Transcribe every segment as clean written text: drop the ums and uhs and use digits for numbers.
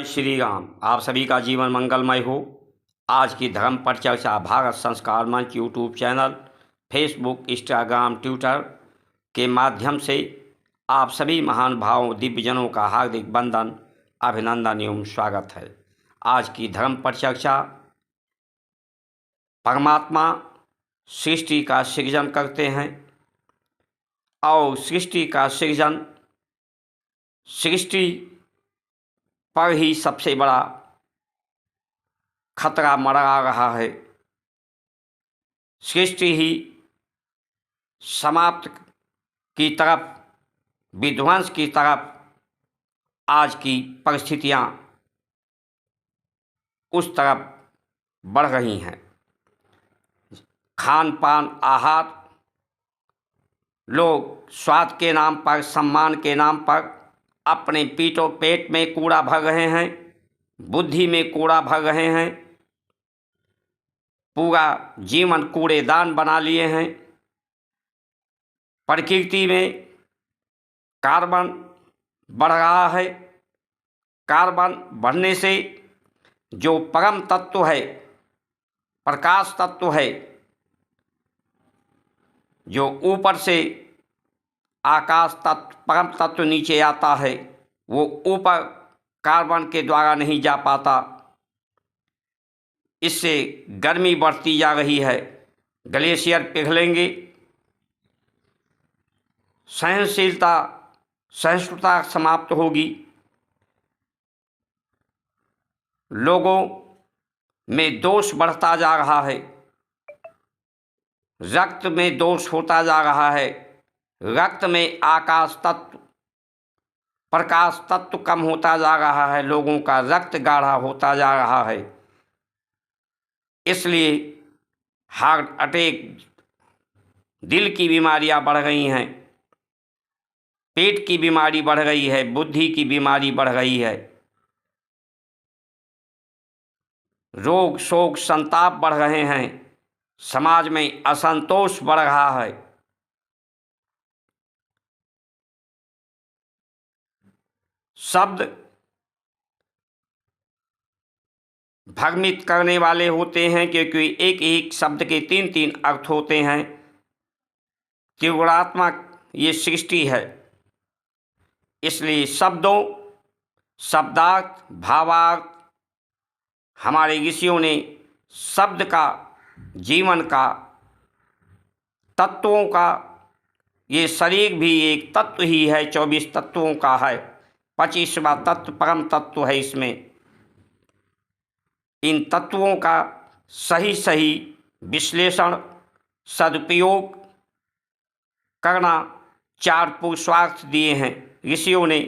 श्री राम। आप सभी का जीवन मंगलमय हो। आज की धर्म पर चर्चा भारत संस्कार मंच YouTube channel, Facebook, Instagram, Twitter के माध्यम से आप सभी महान भावों दिव्यजनों का हार्दिक वंदन, अभिनंदन एवं स्वागत है। आज की धर्म पर चर्चा परमात्मा सृष्टि का सृजन करते हैं और सृष्टि का सृष्टि पर ही सबसे बड़ा खतरा मंडरा रहा है। सृष्टि ही समाप्त की तरफ, विध्वंस की तरफ आज की परिस्थितियां उस तरफ बढ़ रही हैं। खान पान आहार, लोग स्वाद के नाम पर, सम्मान के नाम पर अपने पेट में कूड़ा भर रहे हैं, बुद्धि में कूड़ा भर रहे हैं, पूरा जीवन कूड़ेदान बना लिए हैं। प्रकृति में कार्बन बढ़ रहा है। कार्बन बढ़ने से जो परम तत्व है, प्रकाश तत्व है, जो ऊपर से आकाश तत्व, परम तत्व नीचे आता है, वो ऊपर कार्बन के द्वारा नहीं जा पाता। इससे गर्मी बढ़ती जा रही है। ग्लेशियर पिघलेंगे, सहिष्णुता समाप्त होगी। लोगों में दोष बढ़ता जा रहा है, रक्त में दोष होता जा रहा है, रक्त में आकाश तत्व, प्रकाश तत्व कम होता जा रहा है, लोगों का रक्त गाढ़ा होता जा रहा है। इसलिए हार्ट अटैक, दिल की बीमारियां बढ़ रही हैं, पेट की बीमारी बढ़ रही है, बुद्धि की बीमारी बढ़ रही है, रोग शोक संताप बढ़ रहे हैं, समाज में असंतोष बढ़ रहा है। शब्द भ्रमित करने वाले होते हैं, क्योंकि एक एक शब्द के तीन तीन अर्थ होते हैं। त्रिगुणात्मक ये सृष्टि है, इसलिए शब्दार्थ, भावार्थ हमारे ऋषियों ने शब्द का, जीवन का, तत्वों का, ये शरीर भी एक तत्व ही है, 24 तत्वों का है। 25वां तत्व परम तत्व है। इसमें इन तत्वों का सही विश्लेषण, सदुपयोग करना 4 पुरुषार्थ दिए हैं ऋषियों ने।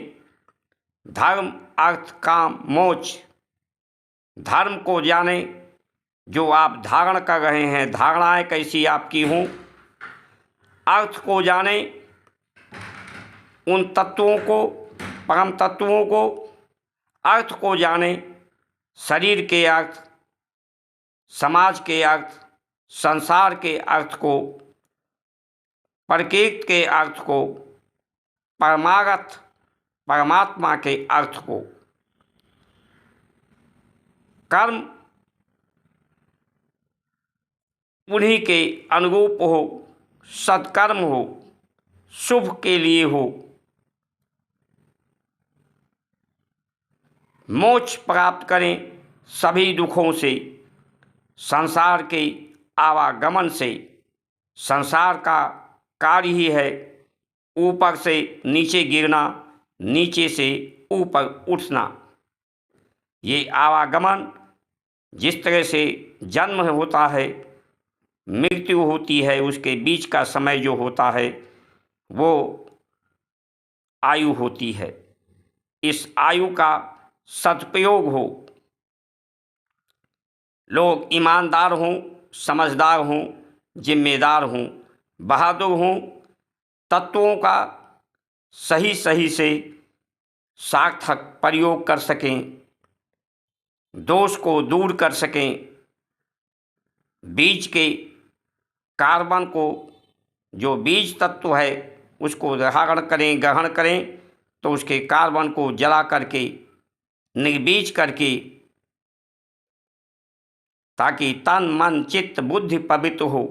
धर्म, अर्थ, काम, मोक्ष। धर्म को जाने, जो आप धारण कर रहे हैं, धारणाएं कैसी आपकी हों। अर्थ को जाने, उन तत्वों को, परम तत्वों को। अर्थ को जाने, शरीर के अर्थ, समाज के अर्थ, संसार के अर्थ को, प्रकृति के अर्थ को, परमार्थ, परमात्मा के अर्थ को। कर्म उन्हीं के अनुरूप हो, सत्कर्म हो, शुभ के लिए हो। मोक्ष प्राप्त करें सभी दुखों से, संसार के आवागमन से। संसार का कार्य ही है ऊपर से नीचे गिरना, नीचे से ऊपर उठना। ये आवागमन, जिस तरह से जन्म होता है, मृत्यु होती है, उसके बीच का समय जो होता है वो आयु होती है। इस आयु का सदुपयोग हो, लोग ईमानदार हों, समझदार हों, जिम्मेदार हों, बहादुर हों, तत्वों का सही से सार्थक प्रयोग कर सकें, दोष को दूर कर सकें, बीज के कार्बन को, जो बीज तत्व है, उसको धारण करें, ग्रहण करें, तो उसके कार्बन को जला करके निर्बीज करके, ताकि तन मन चित्त बुद्धि पवित्र हो।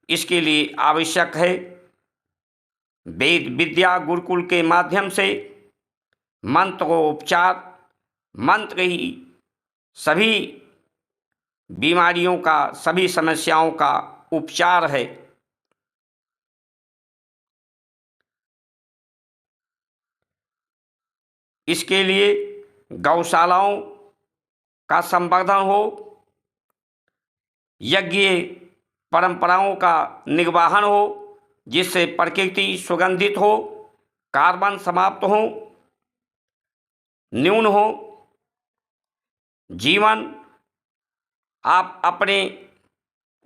इसके लिए आवश्यक है वेद विद्या गुरुकुल के माध्यम से मंत्र को उपचार। मंत्र ही सभी बीमारियों का, सभी समस्याओं का उपचार है। इसके लिए गौशालाओं का संवर्धन हो, यज्ञ परंपराओं का निर्वहन हो, जिससे प्रकृति सुगंधित हो, कार्बन समाप्त हो, न्यून हो। जीवन आप अपने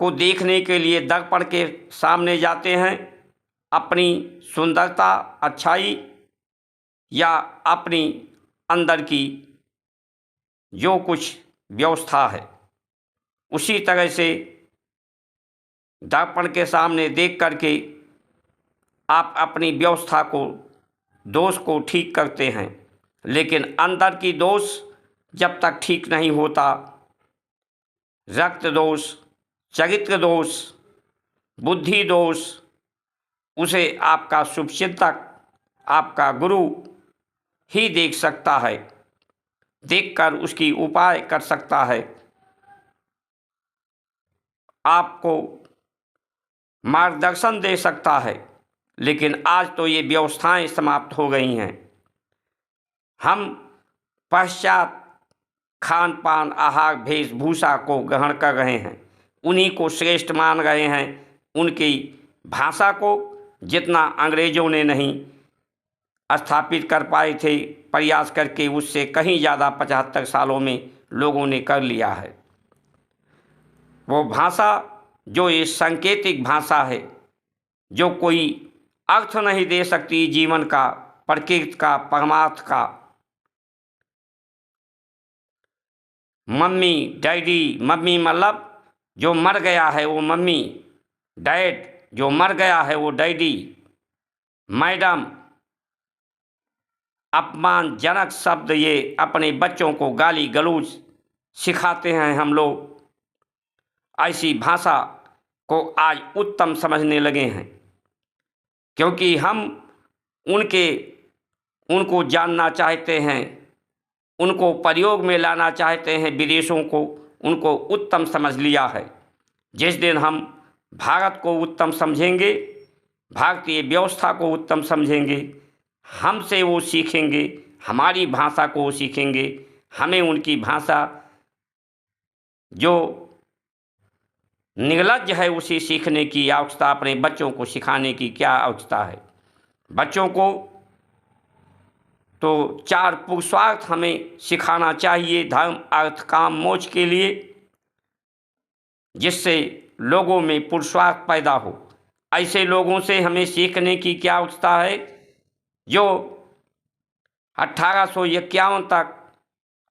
को देखने के लिए दर्पण के सामने जाते हैं, अपनी सुंदरता, अच्छाई या अपनी अंदर की जो कुछ व्यवस्था है, उसी तरह से दर्पण के सामने देख करके आप अपनी व्यवस्था को, दोष को ठीक करते हैं। लेकिन अंदर की दोष जब तक ठीक नहीं होता, रक्त दोष, चरित्र दोष, बुद्धि दोष, उसे आपका शुभचिंतक, आपका गुरु ही देख सकता है, देखकर उसकी उपाय कर सकता है, आपको मार्गदर्शन दे सकता है। लेकिन आज तो ये व्यवस्थाएं समाप्त हो गई हैं। हम पश्चात खान पान, आहार, वेशभूषा को ग्रहण कर रहे हैं, उन्हीं को श्रेष्ठ मान रहे हैं। उनकी भाषा को जितना अंग्रेजों ने नहीं स्थापित कर पाए थे प्रयास करके, उससे कहीं ज़्यादा 75 सालों में लोगों ने कर लिया है। वो भाषा जो ये सांकेतिक भाषा है, जो कोई अर्थ नहीं दे सकती जीवन का, प्रकृति का, परमार्थ का। मम्मी डैडी, मम्मी मतलब जो मर गया है वो मम्मी, डैड जो मर गया है वो डैडी, मैडम, अपमानजनक शब्द ये अपने बच्चों को गाली गलौज सिखाते हैं हम लोग। ऐसी भाषा को आज उत्तम समझने लगे हैं, क्योंकि हम उनको जानना चाहते हैं, उनको प्रयोग में लाना चाहते हैं, विदेशों को उनको उत्तम समझ लिया है। जिस दिन हम भारत को उत्तम समझेंगे, भारतीय व्यवस्था को उत्तम समझेंगे, हमसे वो सीखेंगे, हमारी भाषा को वो सीखेंगे। हमें उनकी भाषा जो निर्लज्ज है उसे सीखने की आवश्यकता, अपने बच्चों को सिखाने की क्या आवश्यकता है। बच्चों को तो 4 पुरुषार्थ हमें सिखाना चाहिए, धर्म अर्थ काम मोक्ष के लिए, जिससे लोगों में पुरुषार्थ पैदा हो। ऐसे लोगों से हमें सीखने की क्या आवश्यकता है जो 1851 तक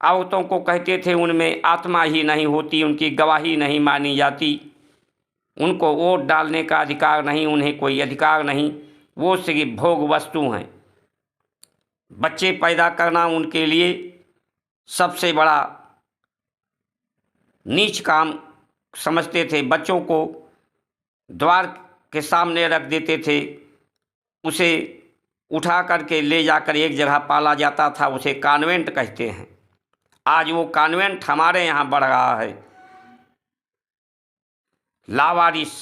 औरतों को कहते थे उनमें आत्मा ही नहीं होती, उनकी गवाही नहीं मानी जाती, उनको वोट डालने का अधिकार नहीं, उन्हें कोई अधिकार नहीं, वो सिर्फ भोग वस्तु हैं। बच्चे पैदा करना उनके लिए सबसे बड़ा नीच काम समझते थे। बच्चों को द्वार के सामने रख देते थे, उसे उठा करके ले जाकर एक जगह पाला जाता था, उसे कॉन्वेंट कहते हैं। आज वो कॉन्वेंट हमारे यहाँ बढ़ रहा है। लावारिस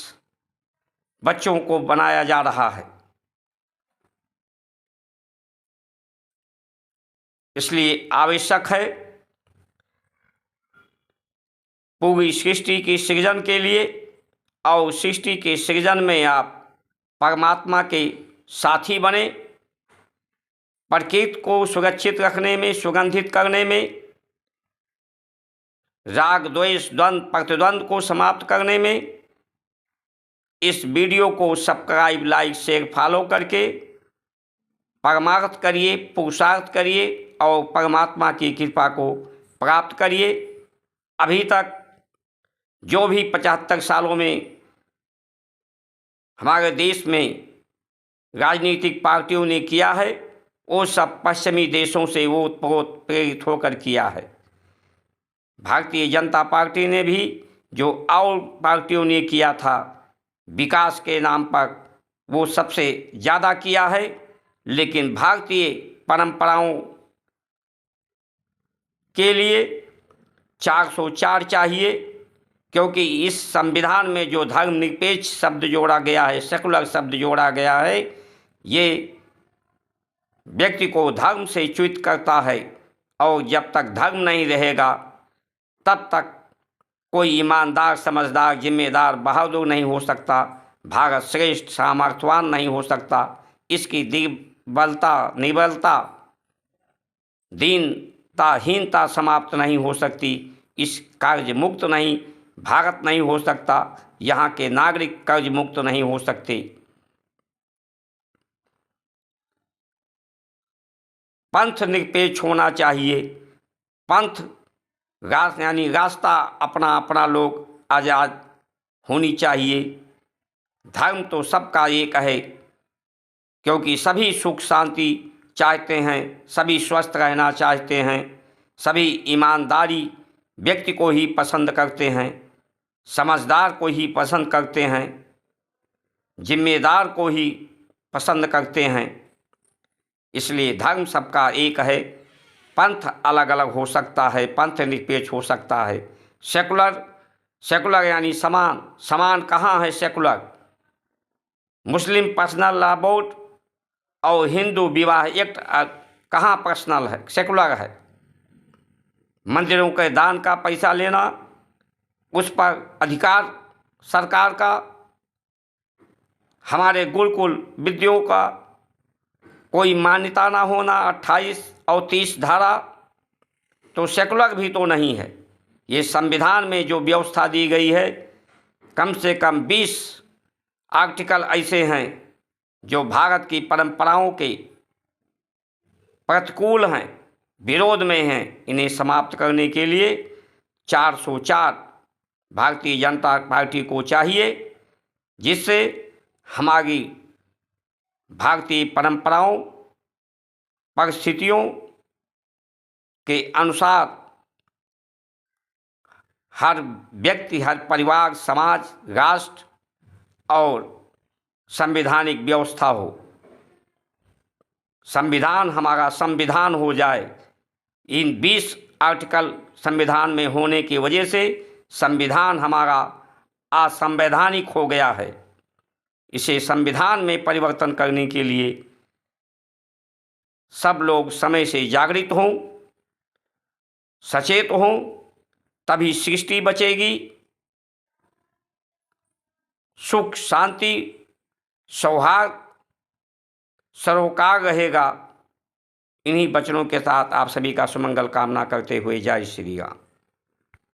बच्चों को बनाया जा रहा है। इसलिए आवश्यक है पूरी सृष्टि की सृजन के लिए, और सृष्टि के सृजन में आप परमात्मा के साथी बने, प्रकृति को सुरक्षित रखने में, सुगंधित करने में, राग द्वेष द्वंद्व प्रतिद्वंद को समाप्त करने में। इस वीडियो को सब्सक्राइब, लाइक, शेयर, फॉलो करके परमार्थ करिए, पुरुषार्थ करिए और परमात्मा की कृपा को प्राप्त करिए। अभी तक जो भी 75 सालों में हमारे देश में राजनीतिक पार्टियों ने किया है, वो सब पश्चिमी देशों से वो प्रेरित होकर किया है। भारतीय जनता पार्टी ने भी जो और पार्टियों ने किया था विकास के नाम पर, वो सबसे ज़्यादा किया है। लेकिन भारतीय परंपराओं के लिए 404 चाहिए, क्योंकि इस संविधान में जो धर्मनिरपेक्ष शब्द जोड़ा गया है, सेकुलर शब्द जोड़ा गया है, ये व्यक्ति को धर्म से च्युत करता है। और जब तक धर्म नहीं रहेगा तब तक कोई ईमानदार, समझदार, जिम्मेदार, बहादुर नहीं हो सकता, भारत श्रेष्ठ, सामर्थ्यवान नहीं हो सकता। इसकी निर्बलता, दीनताहीनता समाप्त नहीं हो सकती। इस कर्ज मुक्त नहीं भारत नहीं हो सकता, यहाँ के नागरिक कर्ज मुक्त नहीं हो सकते। पंथ निरपेक्ष होना चाहिए। पंथ यानी रास्ता अपना अपना लोग आज़ाद होनी चाहिए। धर्म तो सबका एक है, क्योंकि सभी सुख शांति चाहते हैं, सभी स्वस्थ रहना चाहते हैं, सभी ईमानदारी व्यक्ति को ही पसंद करते हैं, समझदार को ही पसंद करते हैं, जिम्मेदार को ही पसंद करते हैं। इसलिए धर्म सबका एक है, पंथ अलग अलग हो सकता है, पंथ निरपेक्ष हो सकता है। सेकुलर यानी समान कहाँ है सेकुलर? मुस्लिम पर्सनल लॉ बोर्ड और हिंदू विवाह एक्ट कहाँ पर्सनल है, सेकुलर है? मंदिरों के दान का पैसा लेना, उस पर अधिकार सरकार का, हमारे गुरुकुल विद्याओं का कोई मान्यता ना होना, 28 और 30 धारा, तो सेकुलर भी तो नहीं है। ये संविधान में जो व्यवस्था दी गई है, कम से कम 20 आर्टिकल ऐसे हैं जो भारत की परंपराओं के प्रतिकूल हैं, विरोध में हैं। इन्हें समाप्त करने के लिए 404 भारतीय जनता पार्टी को चाहिए, जिससे हमारी भारतीय परंपराओं, परिस्थितियों के अनुसार हर व्यक्ति, हर परिवार, समाज, राष्ट्र और संवैधानिक व्यवस्था हो। संविधान हमारा संविधान हो जाए। इन 20 आर्टिकल संविधान में होने की वजह से संविधान हमारा असंवैधानिक हो गया है। इसे संविधान में परिवर्तन करने के लिए सब लोग समय से जागृत हों, सचेत हों, तभी सृष्टि बचेगी, सुख शांति सौहार्द सरोकार रहेगा। इन्हीं वचनों के साथ आप सभी का सुमंगल कामना करते हुए जय श्री राम।